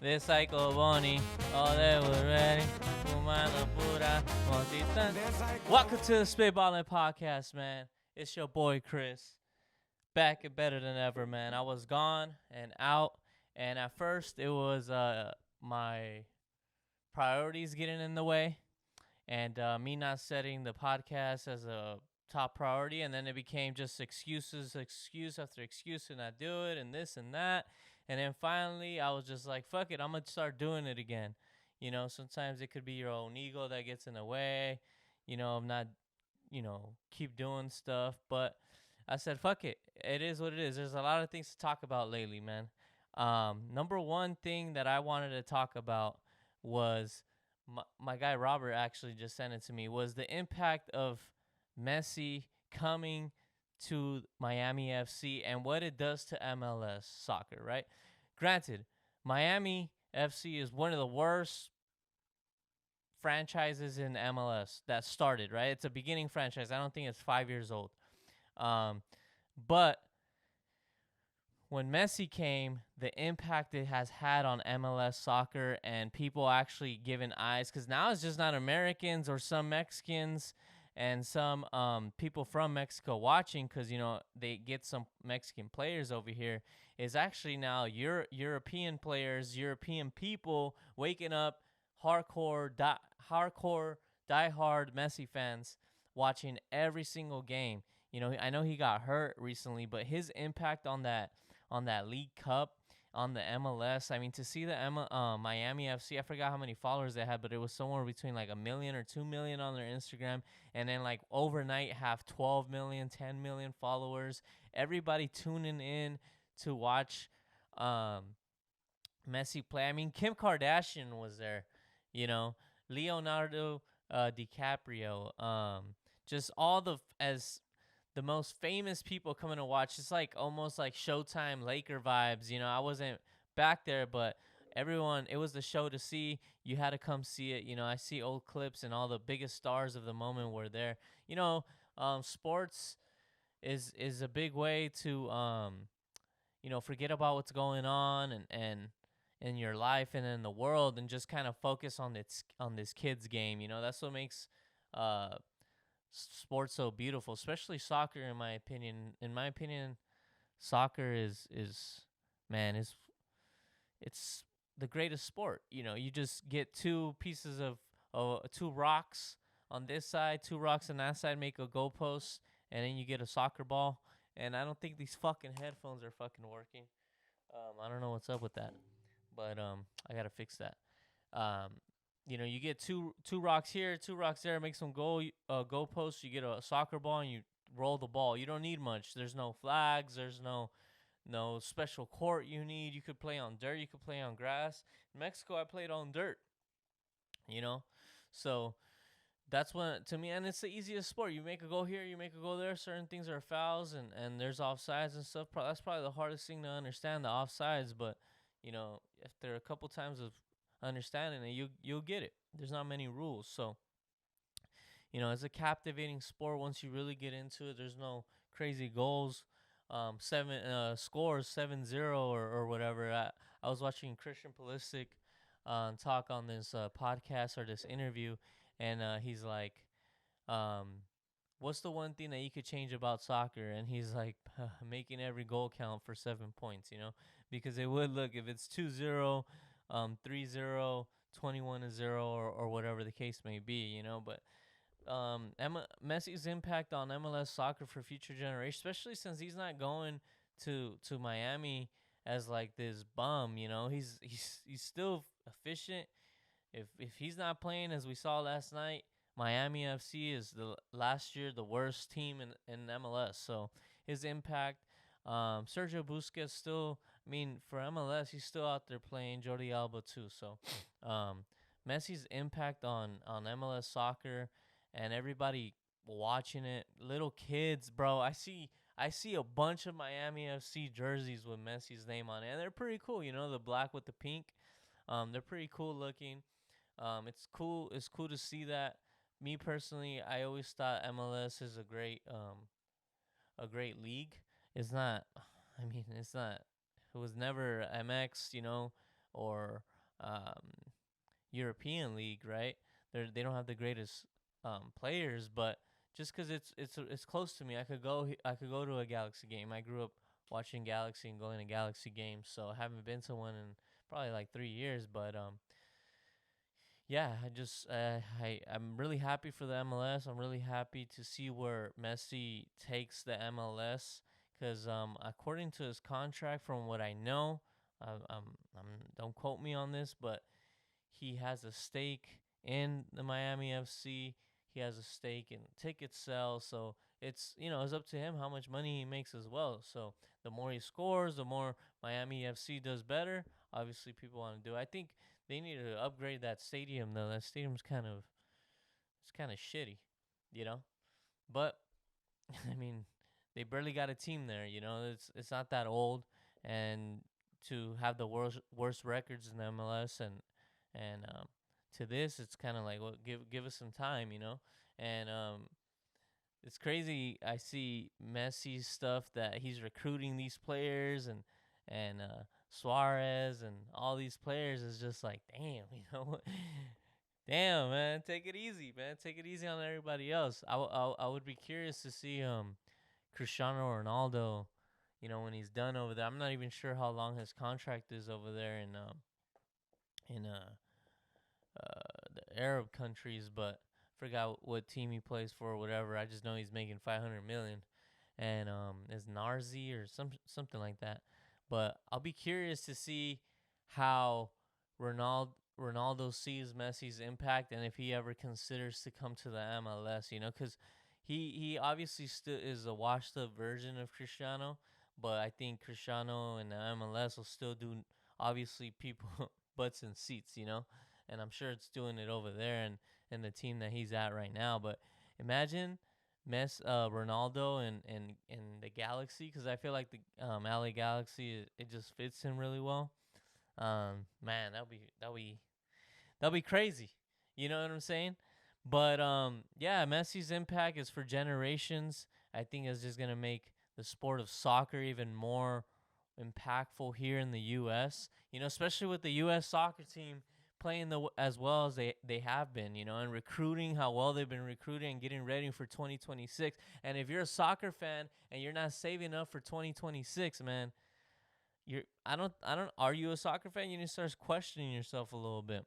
de Psycho Bonnie. Oh, they were ready. Fumando pura motita. Welcome to the Spitballin Podcast, man. It's your boy Chris. Back and better than ever, man. I was gone and out, and at first it was my priorities getting in the way, and me not setting the podcast as a top priority, and then it became just excuse after excuse to not do it, and this and that. And then finally, I was just like, fuck it, I'm going to start doing it again. You know, sometimes it could be your own ego that gets in the way, of not, keep doing stuff. But I said, fuck it. It is what it is. There's a lot of things to talk about lately, man. Number one thing that I wanted to talk about was my guy Robert actually just sent it to me, was the impact of Messi coming to Miami FC and what it does to MLS soccer, right? Granted, Miami FC is one of the worst franchises in MLS that started, right? It's a beginning franchise. I don't think it's 5 years old. But when Messi came, the impact it has had on MLS soccer and people actually giving eyes, because now it's just not Americans or some Mexicans and some people from Mexico watching, because, they get some Mexican players over here. Is actually now European players, European people waking up, hardcore, diehard Messi fans watching every single game. I know he got hurt recently, but his impact on that League Cup, on the MLS. I mean, to see the Miami FC, I forgot how many followers they had, but it was somewhere between like 1 million or 2 million on their Instagram, and then like overnight have 12 million, 10 million followers. Everybody tuning in to watch Messi play. I mean, Kim Kardashian was there, Leonardo DiCaprio, just all as the most famous people coming to watch. It's like almost like Showtime Laker vibes. I wasn't back there, but everyone, it was the show to see. You had to come see it. I see old clips and all the biggest stars of the moment were there. Sports is a big way to forget about what's going on and in your life and in the world, and just kind of focus on this kid's game. That's what makes sports so beautiful, especially soccer. In my opinion, soccer is man, it's the greatest sport. You just get two pieces of two rocks on this side, two rocks on that side, make a goalpost, and then you get a soccer ball. And I don't think these fucking headphones are fucking working. I don't know what's up with that, but I gotta fix that. You get two rocks here, two rocks there, make some goalposts. You get a soccer ball and you roll the ball. You don't need much. There's no flags. There's no special court you need. You could play on dirt. You could play on grass. In Mexico, I played on dirt. So that's to me, and it's the easiest sport. You make a goal here, you make a goal there. Certain things are fouls, and there's offsides and stuff. That's probably the hardest thing to understand, the offsides. But after a couple times of understanding it, you'll get it. There's not many rules, so it's a captivating sport once you really get into it. There's no crazy goals, scores 7-0 or whatever. I was watching Christian Pulisic talk on this podcast or this interview, and he's like, what's the one thing that you could change about soccer? And he's like, making every goal count for 7 points, because it would look, if it's 2-0, 3-0, 21-0, or whatever the case may be, but Messi's impact on MLS soccer for future generations, especially since he's not going to Miami as like this bum, he's still efficient. If he's not playing, as we saw last night, Miami FC is last year the worst team in MLS. So his impact, Sergio Busquets still, for MLS, he's still out there playing, Jordi Alba too. So Messi's impact on MLS soccer and everybody watching it, little kids, bro. I see a bunch of Miami FC jerseys with Messi's name on it, and they're pretty cool. The black with the pink. They're pretty cool looking. It's cool to see that. Me personally, I always thought MLS is a great league. It's not. It was never MX, or European league, right? They don't have the greatest players, but just because it's close to me, I could go to a Galaxy game. I grew up watching Galaxy and going to Galaxy games, so I haven't been to one in probably like 3 years. But yeah, I'm really happy for the MLS. I'm really happy to see where Messi takes the MLS because according to his contract, from what I know, I'm don't quote me on this, but he has a stake in the Miami FC. He has a stake in ticket sales. So it's up to him how much money he makes as well. So the more he scores, the more Miami FC does better. Obviously, people want to do. I think they need to upgrade that stadium though. That stadium's kind of shitty, you know. But I mean, they barely got a team there. It's not that old, and to have the worst records in the MLS and to this, it's kind of like, well, give us some time, and it's crazy. I see Messi's stuff that he's recruiting these players and Suarez and all these players is just like, damn, damn, man, take it easy, man, take it easy on everybody else. I would be curious to see Cristiano Ronaldo, when he's done over there. I'm not even sure how long his contract is over there in the Arab countries, but forgot what team he plays for or whatever. I just know he's making 500 million, and is Narzi or something like that. But I'll be curious to see how Ronaldo sees Messi's impact, and if he ever considers to come to the MLS, because he obviously still is a washed up version of Cristiano, but I think Cristiano and the MLS will still do obviously people butts and seats. And I'm sure it's doing it over there and the team that he's at right now. But imagine Ronaldo and the Galaxy, because I feel like the LA Galaxy, it just fits him really well. Man, that'll be crazy. You know what I'm saying? But yeah, Messi's impact is for generations. I think it's just gonna make the sport of soccer even more impactful here in the U.S. Especially with the U.S. soccer team playing as well as they have been, and recruiting how well they've been recruiting and getting ready for 2026. And if you're a soccer fan and you're not saving up for 2026, man, I don't are you a soccer fan? You need to start questioning yourself a little bit.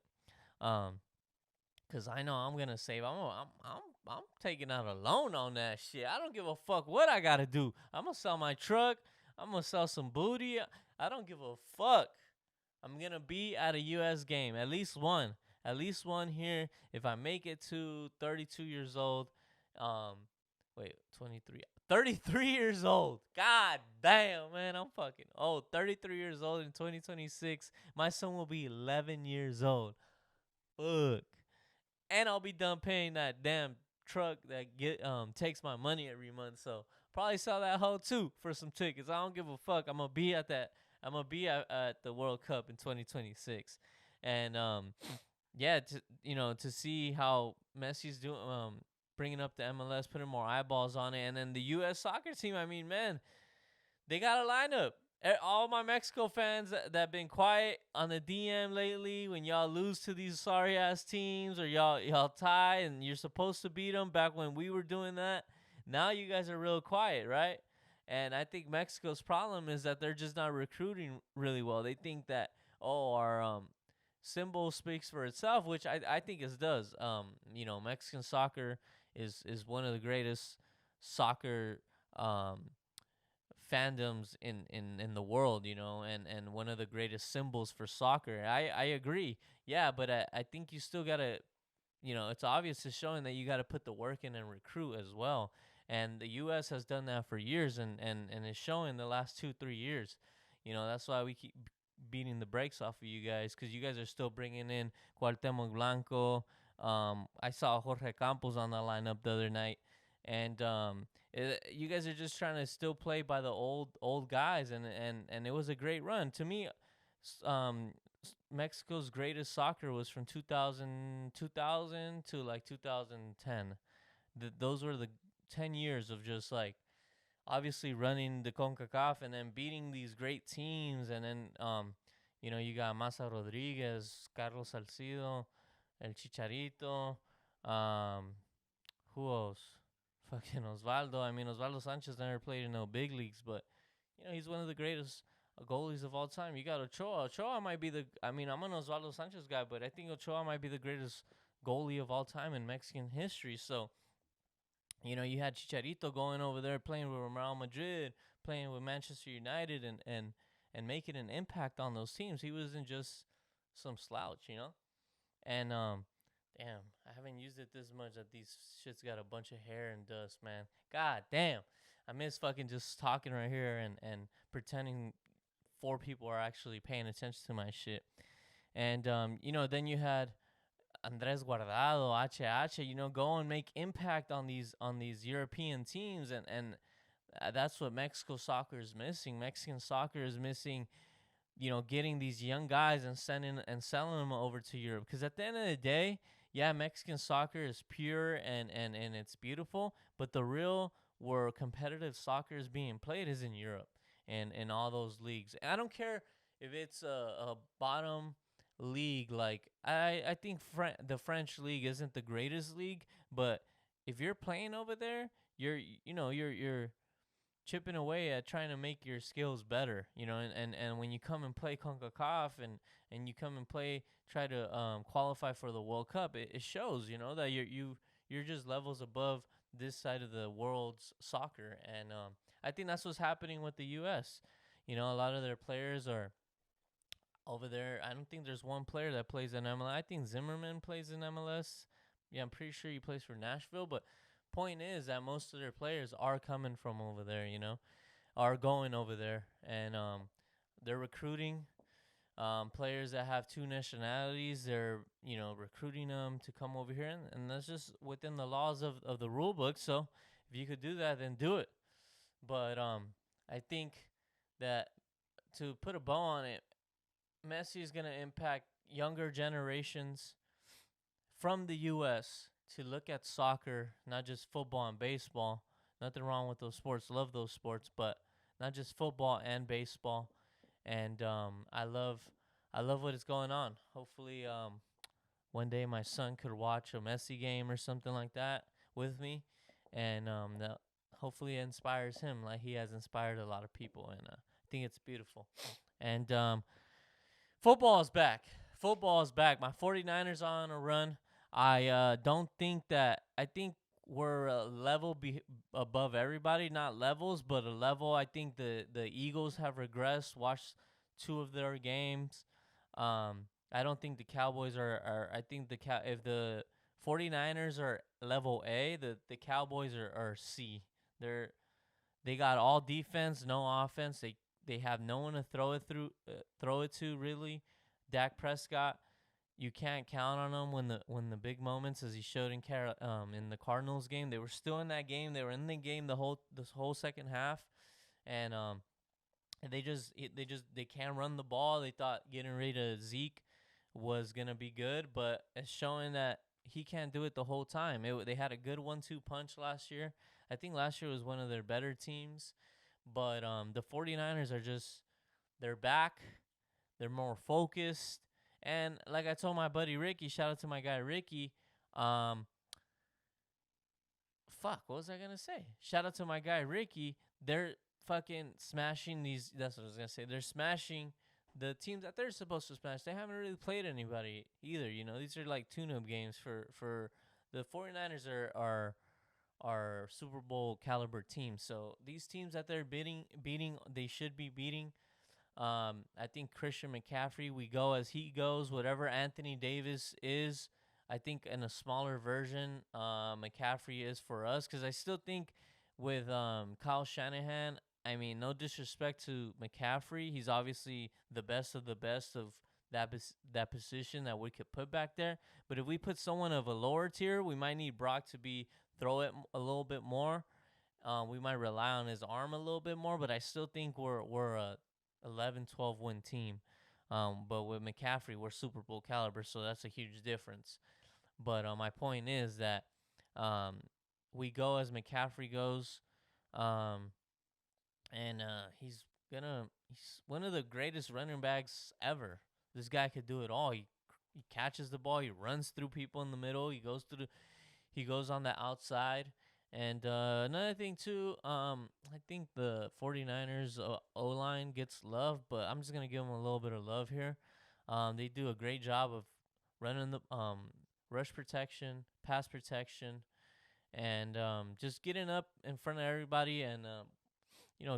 Cause I know I'm gonna save. I'm taking out a loan on that shit. I don't give a fuck what I gotta do. I'm gonna sell my truck. I'm gonna sell some booty. I don't give a fuck. I'm gonna be at a U.S. game, at least one here. If I make it to 32 years old, 23, 33 years old. God damn, man, I'm fucking old. 33 years old in 2026. My son will be 11 years old. Fuck. And I'll be done paying that damn truck that takes my money every month. So probably sell that hoe too for some tickets. I don't give a fuck. I'm gonna be at the World Cup in 2026, and yeah, to see how Messi's doing, bringing up the MLS, putting more eyeballs on it, and then the U.S. soccer team. I mean, man, they got a lineup. All my Mexico fans that been quiet on the DM lately, when y'all lose to these sorry ass teams or y'all tie and you're supposed to beat them back when we were doing that, now you guys are real quiet, right? And I think Mexico's problem is that they're just not recruiting really well. They think that our symbol speaks for itself, which I think it does. Mexican soccer is one of the greatest soccer fandoms in the world, and one of the greatest symbols for soccer. I agree. Yeah, but I think you still gotta, it's obvious it's showing that you gotta put the work in and recruit as well. And the U.S. has done that for years, and it's showing the last 2-3 years. That's why we keep beating the brakes off of you guys, because you guys are still bringing in Cuauhtemoc Blanco. I saw Jorge Campos on the lineup the other night, and you guys are just trying to still play by the old guys, and it was a great run. To me, Mexico's greatest soccer was from 2000 to like 2010. Those were the 10 years of just like obviously running the CONCACAF and then beating these great teams, and then You got Massa Rodriguez, Carlos Salcido, El Chicharito. Um, who else? Fucking Osvaldo. I mean, Osvaldo Sanchez never played in no big leagues, but he's one of the greatest goalies of all time. You got Ochoa. Ochoa might be I mean, I'm an Osvaldo Sanchez guy, but I think Ochoa might be the greatest goalie of all time in Mexican history. So, you had Chicharito going over there playing with Real Madrid, playing with Manchester United, and making an impact on those teams. He wasn't just some slouch. And damn, I haven't used it this much that these shits got a bunch of hair and dust, man. God damn. I miss fucking just talking right here and pretending 4 people are actually paying attention to my shit. And then you had Andres Guardado, HH, go and make impact on these European teams, and that's what Mexico soccer is missing. Mexican soccer is missing, getting these young guys and selling them over to Europe. Because at the end of the day, yeah, Mexican soccer is pure and it's beautiful, but the real where competitive soccer is being played is in Europe and in all those leagues. And I don't care if it's a bottom league. Like I think the French league isn't the greatest league, but if you're playing over there, you're chipping away at trying to make your skills better, and when you come and play CONCACAF and you come and try to qualify for the World Cup, it shows, that you're just levels above this side of the world's soccer, and I think that's what's happening with the U.S. A lot of their players are over there. I don't think there's one player that plays in MLS. I think Zimmerman plays in MLS. Yeah, I'm pretty sure he plays for Nashville, but point is that most of their players are coming from over there, are going over there, and they're recruiting players that have 2 nationalities. They're recruiting them to come over here, and that's just within the laws of the rule book. So if you could do that, then do it. But I think that to put a bow on it, Messi is gonna impact younger generations from the U.S. to look at soccer, not just football and baseball. Nothing wrong with those sports. Love those sports, but not just football and baseball. And I love what is going on. Hopefully, one day my son could watch a Messi game or something like that with me, and that hopefully inspires him like he has inspired a lot of people. And I think it's beautiful. And football is back. Football is back. My 49ers are on a run. I don't think that. I think we're a level above everybody. Not levels, but a level. I think the Eagles have regressed. Watched 2 of their games. I don't think the Cowboys are I think if the 49ers are level A, the Cowboys are C. They got all defense, no offense. They have no one to throw it to really. Dak Prescott, you can't count on him when the big moments, as he showed in the Cardinals game. They were still in that game. They were in the game this whole second half, and they can't run the ball. They thought getting rid of Zeke was gonna be good, but it's showing that he can't do it the whole time. They had a good 1-2 punch last year. I think last year was one of their better teams, but the 49ers they're back. They're more focused. And like I told my buddy Ricky, shout out to my guy Ricky. What was I going to say? Shout out to my guy Ricky. They're fucking smashing these. That's what I was going to say. They're smashing the teams that they're supposed to smash. They haven't really played anybody either. These are like tune-up games for the 49ers are Super Bowl caliber teams. So these teams that they're beating, they should be beating. I think Christian McCaffrey, we go as he goes. Whatever Anthony Davis is, I think in a smaller version, McCaffrey is for us. Because I still think with Kyle Shanahan, I mean, no disrespect to McCaffrey, he's obviously the best of that position that we could put back there. But if we put someone of a lower tier, we might need Brock to throw it a little bit more. We might rely on his arm a little bit more, but I still think we're a 11-12 win team. But with McCaffrey, we're Super Bowl caliber, so that's a huge difference. But my point is that we go as McCaffrey goes, and he's he's one of the greatest running backs ever. This guy could do it all. He catches the ball, he runs through people in the middle, he goes on the outside. And another thing too, I think the 49ers O-line gets love, but I'm just going to give them a little bit of love here. They do a great job of running the rush protection, pass protection, and just getting up in front of everybody and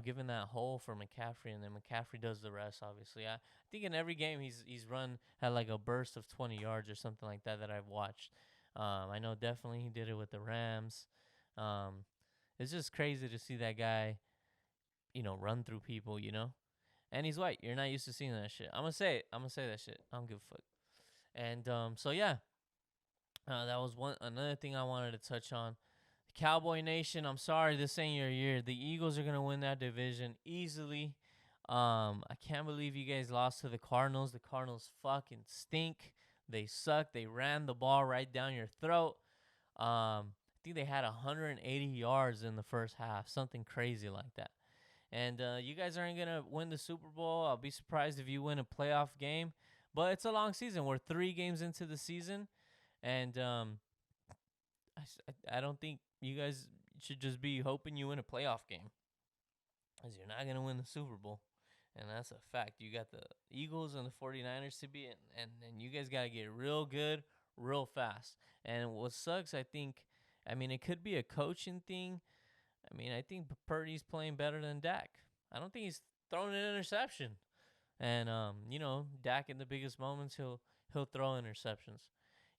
giving that hole for McCaffrey, and then McCaffrey does the rest. Obviously, I think in every game he's had like a burst of 20 yards or something like that I've watched. I know definitely he did it with the Rams. It's just crazy to see that guy, run through people, And he's white. You're not used to seeing that shit. I'm gonna say it. I'm gonna say that shit. I don't give a fuck. And so yeah, that was another thing I wanted to touch on. Cowboy Nation, I'm sorry, this ain't your year. The Eagles are gonna win that division easily. I can't believe you guys lost to the Cardinals. The Cardinals fucking stink. They suck. They ran the ball right down your throat. I think they had 180 yards in the first half, something crazy like that. And you guys aren't gonna win the Super Bowl. I'll be surprised if you win a playoff game. But it's a long season. We're 3 games into the season, and I don't think you guys should just be hoping you win a playoff game, because you're not going to win the Super Bowl. And that's a fact. You got the Eagles and the 49ers to be in, and you guys got to get real good real fast. And what sucks, I mean, it could be a coaching thing. I mean, I think Purdy's playing better than Dak. I don't think he's throwing an interception. And, Dak in the biggest moments, he'll throw interceptions.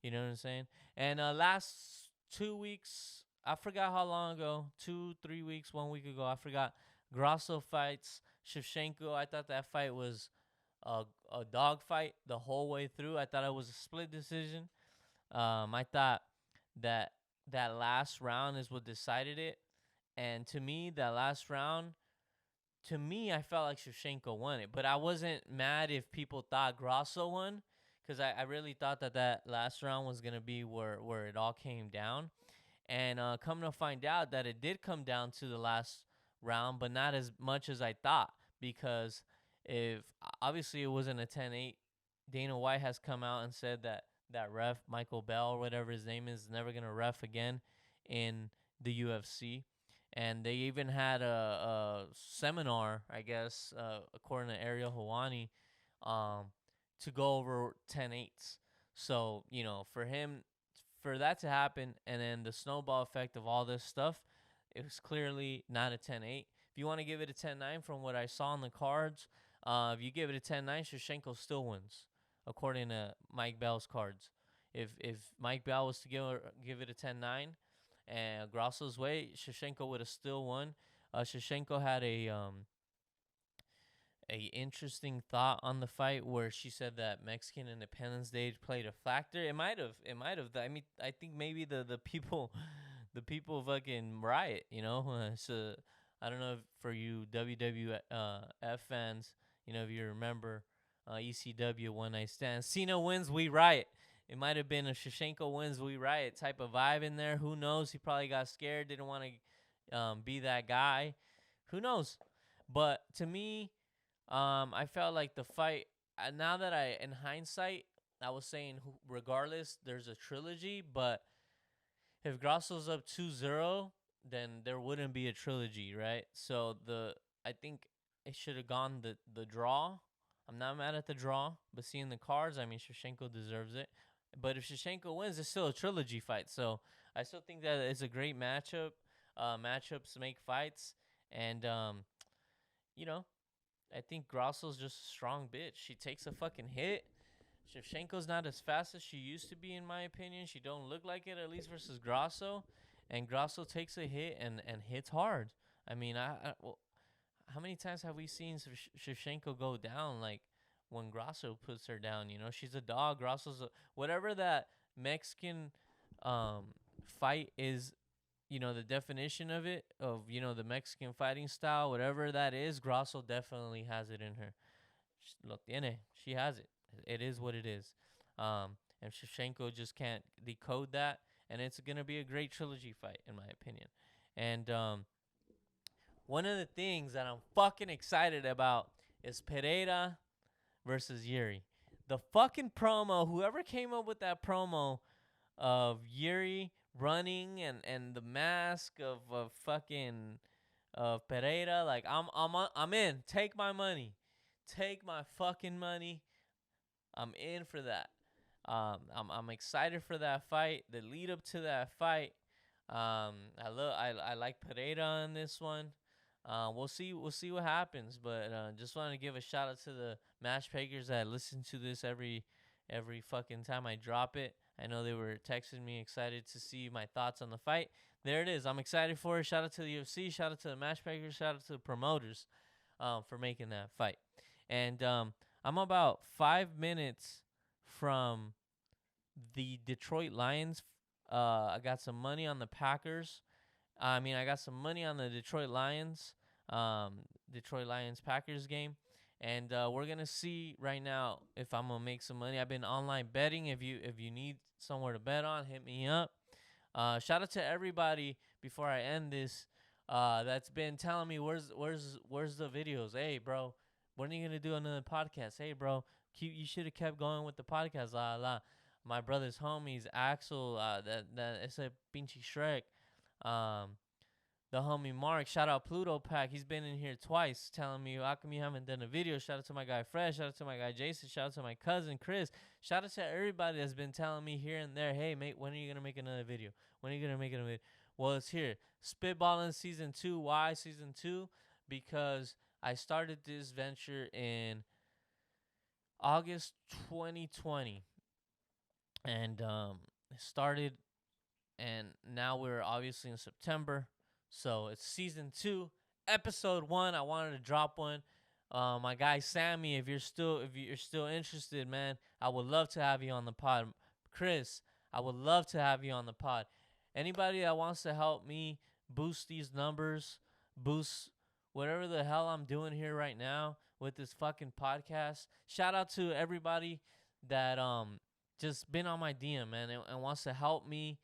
You know what I'm saying? And last 2 weeks, I forgot how long ago, 2-3 weeks, 1 week ago, I forgot, Grasso fights Shevchenko. I thought that fight was a dog fight the whole way through. I thought it was a split decision. I thought that last round is what decided it. And to me, that last round, I felt like Shevchenko won it. But I wasn't mad if people thought Grasso won, because I really thought that last round was going to be where it all came down. And come to find out that it did come down to the last round, but not as much as I thought, because if obviously it wasn't a 10-8. Dana White has come out and said that ref, Michael Bell or whatever his name is never going to ref again in the UFC. And they even had a seminar, I guess, according to Ariel Helwani, to go over 10-8s. So, for that to happen, and then the snowball effect of all this stuff, it was clearly not a 10-8. If you want to give it a 10-9 from what I saw in the cards, if you give it a 10-9, Shevchenko still wins, according to Mike Bell's cards. If Mike Bell was to give it a 10-9 and Grasso's way, Shevchenko would have still won. Shevchenko had a interesting thought on the fight where she said that Mexican Independence Day played a factor. It might have. I mean, I think maybe the people fucking riot. So I don't know if for you WWF fans, if you remember ECW One Night Stand, Cena wins, we riot. It might have been a Shevchenko wins, we riot type of vibe in there. Who knows? He probably got scared, didn't want to be that guy. Who knows? But to me, I felt like the fight, now that in hindsight, I was saying regardless, there's a trilogy, but if Grasso's up 2-0, then there wouldn't be a trilogy, right? So I think it should have gone the draw. I'm not mad at the draw, but seeing the cards, I mean, Shevchenko deserves it. But if Shevchenko wins, it's still a trilogy fight. So I still think that it's a great matchup. Matchups make fights. And, I think Grasso's just a strong bitch. She takes a fucking hit. Shevchenko's not as fast as she used to be, in my opinion. She don't look like it, at least versus Grasso. And Grasso takes a hit and hits hard. I mean, how many times have we seen Shevchenko go down, like, when Grasso puts her down? She's a dog. Grasso's whatever that Mexican fight is, the definition of it, of, the Mexican fighting style, whatever that is, Grasso definitely has it in her. Lo tiene. She has it. It is what it is. And Shevchenko just can't decode that. And it's going to be a great trilogy fight, in my opinion. And one of the things that I'm fucking excited about is Pereira versus Yuri. The fucking promo, whoever came up with that promo of Yuri running and the mask of fucking of Pereira, like I'm in. Take my money. Take my fucking money. I'm in for that. I'm excited for that fight. The lead up to that fight. I like Pereira on this one. We'll see what happens. But just want to give a shout out to the match makers that listen to this every fucking time I drop it. I know they were texting me excited to see my thoughts on the fight. There it is. I'm excited for it. Shout out to the UFC. Shout out to the matchmakers. Shout out to the promoters for making that fight. And I'm about 5 minutes from the Detroit Lions. I got some money on the Packers. I got some money on the Detroit Lions Packers game. And we're going to see right now if I'm going to make some money. I've been online betting. If you need somewhere to bet on, hit me up. Shout out to everybody before I end this that's been telling me where's the videos. Hey, bro, when are you going to do another podcast? Hey, bro, you should have kept going with the podcast. La la. My brother's homies, Axel, that it's a pinche Shrek. The homie Mark, shout out Pluto Pack. He's been in here twice telling me, how come you haven't done a video? Shout out to my guy Fresh. Shout out to my guy Jason. Shout out to my cousin Chris. Shout out to everybody that's been telling me here and there, hey, mate, when are you going to make another video? When are you going to make another video? Well, it's here. Spitballin Season 2. Why Season 2? Because I started this venture in August 2020. And it started, and now we're obviously in September. So it's Season 2, Episode 1. I wanted to drop one. My guy Sammy, if you're still interested, man, I would love to have you on the pod. Chris, I would love to have you on the pod. Anybody that wants to help me boost these numbers, boost whatever the hell I'm doing here right now with this fucking podcast. Shout out to everybody that just been on my DM, man, and wants to help me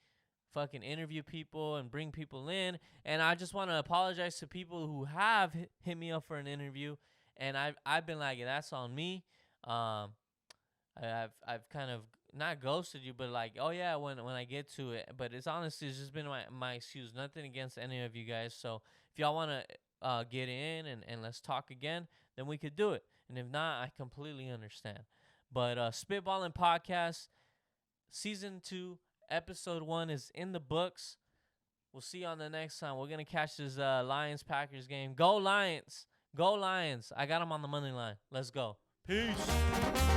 fucking interview people and bring people in. And I just want to apologize to people who have hit me up for an interview, and I've been like, that's on me. I've kind of not ghosted you, but like, oh yeah, when I get to it. But it's honestly, it's just been my excuse. Nothing against any of you guys. So if y'all want to get in and let's talk again, then we could do it. And if not, I completely understand. But Spitballin Podcast, Season 2, Episode 1 is in the books. We'll see you on the next time. We're going to catch this Lions-Packers game. Go Lions. Go Lions. I got them on the money line. Let's go. Peace.